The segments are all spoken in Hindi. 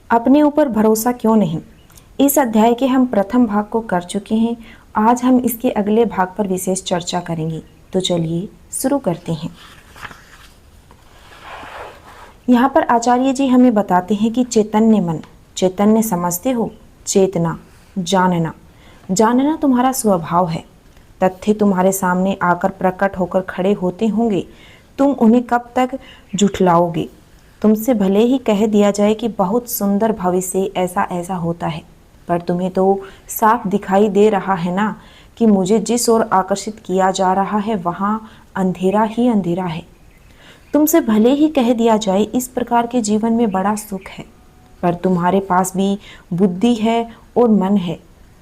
अपने ऊपर भरोसा क्यों नहीं। इस अध्याय के हम प्रथम भाग को कर चुके हैं। आज हम इसके अगले भाग पर विशेष चर्चा करेंगे। तो चलिए शुरू करते हैं। यहाँ पर आचार्य जी हमें बताते हैं कि चैतन्य मन, चैतन्य समझते हो, चेतना, जानना। जानना तुम्हारा स्वभाव है। तथ्य तुम्हारे सामने आकर प्रकट होकर खड़े होते होंगे, तुम उन्हें कब तक झुठलाओगे। तुमसे भले ही कह दिया जाए कि बहुत सुंदर भविष्य ऐसा ऐसा होता है, पर तुम्हें तो साफ दिखाई दे रहा है ना कि मुझे जिस ओर आकर्षित किया जा रहा है वहाँ अंधेरा ही अंधेरा है। तुमसे भले ही कह दिया जाए इस प्रकार के जीवन में बड़ा सुख है, पर तुम्हारे पास भी बुद्धि है और मन है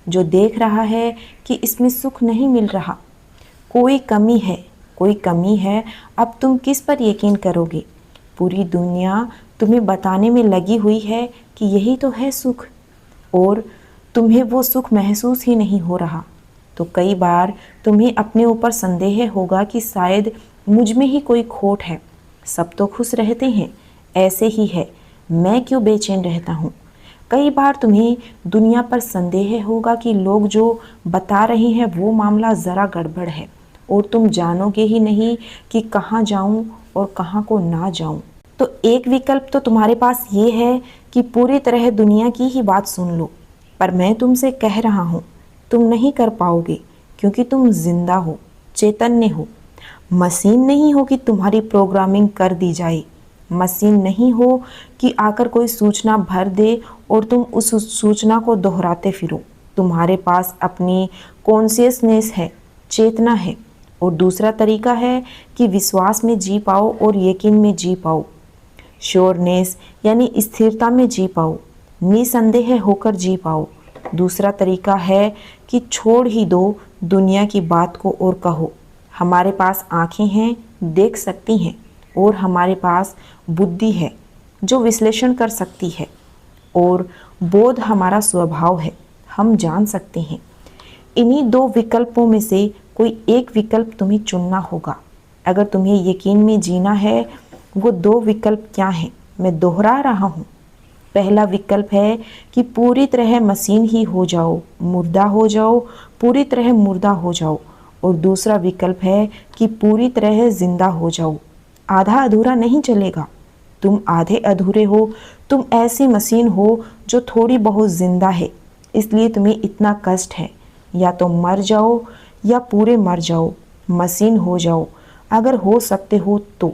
जो देख रहा है कि इसमें सुख नहीं मिल रहा। कोई कमी है, कोई कमी है। अब तुम किस पर यकीन करोगे? पूरी दुनिया तुम्हें बताने में लगी हुई है कि यही तो है सुख, और तुम्हें वो सुख महसूस ही नहीं हो रहा। तो कई बार तुम्हें अपने ऊपर संदेह होगा कि शायद मुझ में ही कोई खोट है। सब तो खुश रहते हैं, ऐसे ही है, मैं क्यों बेचैन रहता हूँ। कई बार तुम्हें दुनिया पर संदेह होगा कि लोग जो बता रहे हैं वो मामला ज़रा गड़बड़ है, और तुम जानोगे ही नहीं कि कहाँ जाऊँ और कहाँ को ना जाऊँ। तो एक विकल्प तो तुम्हारे पास ये है कि पूरी तरह दुनिया की ही बात सुन लो, पर मैं तुमसे कह रहा हूँ तुम नहीं कर पाओगे, क्योंकि तुम जिंदा हो, चैतन्य हो। मशीन नहीं हो कि तुम्हारी प्रोग्रामिंग कर दी जाए। मशीन नहीं हो कि आकर कोई सूचना भर दे और तुम उस सूचना को दोहराते फिरो। तुम्हारे पास अपनी कॉन्शियसनेस है, चेतना है। और दूसरा तरीका है कि विश्वास में जी पाओ और यकीन में जी पाओ, श्योरनेस यानी स्थिरता में जी पाओ, निसंदेह होकर जी पाओ। दूसरा तरीका है कि छोड़ ही दो दुनिया की बात को और कहो, हमारे पास आंखें हैं, देख सकती हैं, और हमारे पास बुद्धि है जो विश्लेषण कर सकती है, और बोध हमारा स्वभाव है, हम जान सकते हैं। इन्हीं दो विकल्पों में से कोई एक विकल्प तुम्हें चुनना होगा। अगर तुम्हें यकीन में जीना है, वो दो विकल्प क्या हैं मैं दोहरा रहा हूँ। पहला विकल्प है कि पूरी तरह मशीन ही हो जाओ, मुर्दा हो जाओ, पूरी तरह मुर्दा हो जाओ। और दूसरा विकल्प है कि पूरी तरह जिंदा हो जाओ। आधा अधूरा नहीं चलेगा, तुम आधे अधूरे हो। तुम ऐसी मशीन हो जो थोड़ी बहुत जिंदा है, इसलिए तुम्हें इतना कष्ट है। या तो मर जाओ या पूरे मर जाओ, मशीन हो जाओ अगर हो सकते हो तो,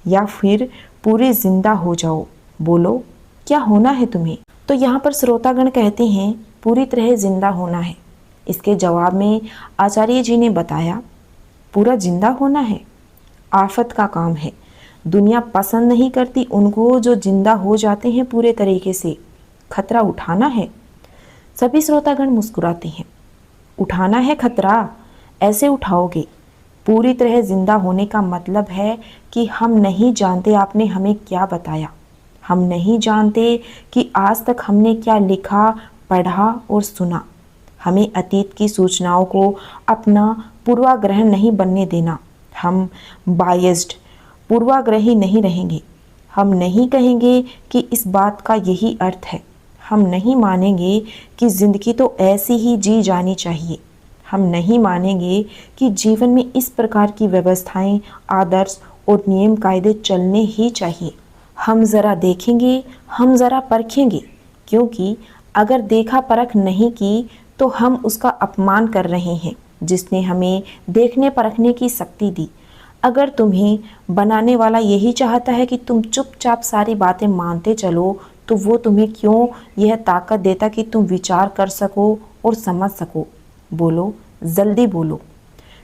या फिर पूरे जिंदा हो जाओ। बोलो क्या होना है तुम्हें? तो यहाँ पर श्रोतागण कहते हैं पूरी तरह जिंदा होना है। इसके जवाब में आचार्य जी ने बताया पूरा जिंदा होना है आफत का काम है। दुनिया पसंद नहीं करती उनको जो जिंदा हो जाते हैं पूरे तरीके से। खतरा उठाना है। सभी श्रोतागण मुस्कुराते हैं। उठाना है खतरा, ऐसे उठाओगे। पूरी तरह जिंदा होने का मतलब है कि हम नहीं जानते आपने हमें क्या बताया, हम नहीं जानते कि आज तक हमने क्या लिखा, पढ़ा और सुना। हमें अतीत की सूचनाओं को अपना पूर्वाग्रह नहीं बनने देना। हम बायस्ड, पूर्वाग्रही नहीं रहेंगे। हम नहीं कहेंगे कि इस बात का यही अर्थ है। हम नहीं मानेंगे कि ज़िंदगी तो ऐसी ही जी जानी चाहिए। हम नहीं मानेंगे कि जीवन में इस प्रकार की व्यवस्थाएं, आदर्श और नियम कायदे चलने ही चाहिए। हम ज़रा देखेंगे, हम ज़रा परखेंगे, क्योंकि अगर देखा परख नहीं की तो हम उसका अपमान कर रहे हैं जिसने हमें देखने परखने की शक्ति दी। अगर तुम्हें बनाने वाला यही चाहता है कि तुम चुपचाप सारी बातें मानते चलो, तो वो तुम्हें क्यों यह ताकत देता कि तुम विचार कर सको और समझ सको? बोलो, जल्दी बोलो।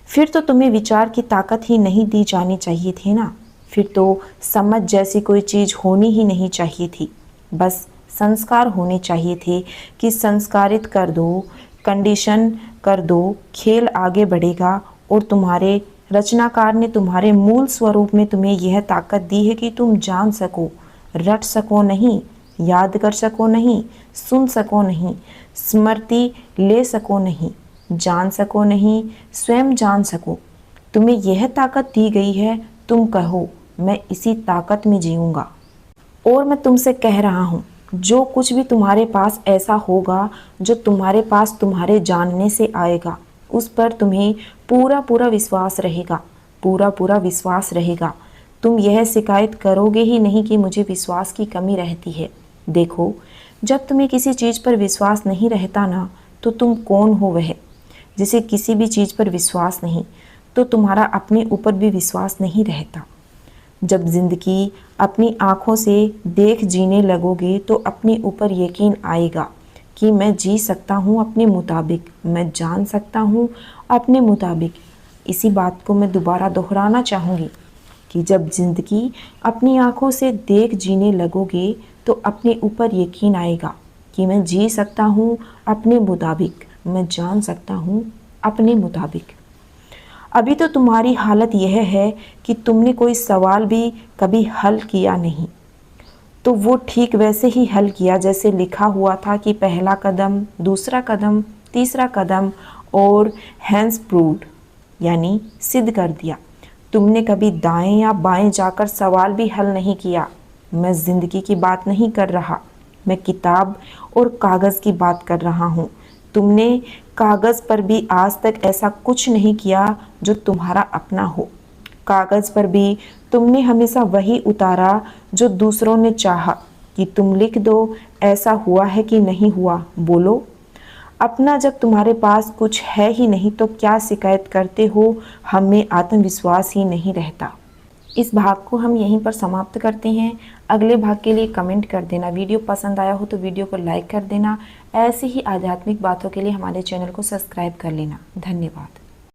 फिर तो तुम्हें विचार की ताकत ही नहीं दी जानी चाहिए थी ना। फिर तो समझ जैसी कोई चीज़ होनी ही नहीं चाहिए थी। बस संस्कार होने चाहिए थे कि संस्कारित कर दो, कंडीशन कर दो, खेल आगे बढ़ेगा। और तुम्हारे रचनाकार ने तुम्हारे मूल स्वरूप में तुम्हें यह ताकत दी है कि तुम जान सको, रट सको नहीं, याद कर सको नहीं, सुन सको नहीं, स्मृति ले सको नहीं, जान सको नहीं, स्वयं जान सको। तुम्हें यह ताकत दी गई है, तुम कहो मैं इसी ताकत में जीऊँगा। और मैं तुमसे कह रहा हूँ जो कुछ भी तुम्हारे पास ऐसा होगा जो तुम्हारे पास तुम्हारे जानने से आएगा, उस पर तुम्हें पूरा पूरा विश्वास रहेगा, पूरा पूरा विश्वास रहेगा। तुम यह शिकायत करोगे ही नहीं कि मुझे विश्वास की कमी रहती है। देखो, जब तुम्हें किसी चीज़ पर विश्वास नहीं रहता ना, तो तुम कौन हो वह जिसे किसी भी चीज़ पर विश्वास नहीं, तो तुम्हारा अपने ऊपर भी विश्वास नहीं रहता। जब ज़िंदगी अपनी आँखों से देख जीने लगोगे तो अपने ऊपर यकीन आएगा कि मैं जी सकता हूँ अपने मुताबिक, मैं जान सकता हूँ अपने मुताबिक। इसी बात को मैं दोबारा दोहराना चाहूँगी कि जब ज़िंदगी अपनी आँखों से देख जीने लगोगे तो अपने ऊपर यकीन आएगा कि मैं जी सकता हूँ अपने मुताबिक, मैं जान सकता हूँ अपने मुताबिक। अभी तो तुम्हारी हालत यह है कि तुमने कोई सवाल भी कभी हल किया नहीं, तो वो ठीक वैसे ही हल किया जैसे लिखा हुआ था कि पहला कदम, दूसरा कदम, तीसरा कदम और हैंड्स प्रूव्ड, यानी सिद्ध कर दिया। तुमने कभी दाएं या बाएं जाकर सवाल भी हल नहीं किया। मैं ज़िंदगी की बात नहीं कर रहा, मैं किताब और कागज़ की बात कर रहा हूँ। तुमने कागज़ पर भी आज तक ऐसा कुछ नहीं किया जो तुम्हारा अपना हो। कागज़ पर भी तुमने हमेशा वही उतारा जो दूसरों ने चाहा कि तुम लिख दो, ऐसा हुआ है कि नहीं हुआ, बोलो। अपना जब तुम्हारे पास कुछ है ही नहीं तो क्या शिकायत करते हो, हमें आत्मविश्वास ही नहीं रहता। इस भाग को हम यहीं पर समाप्त करते हैं। अगले भाग के लिए कमेंट कर देना। वीडियो पसंद आया हो तो वीडियो को लाइक कर देना। ऐसी ही आध्यात्मिक बातों के लिए हमारे चैनल को सब्सक्राइब कर लेना। धन्यवाद।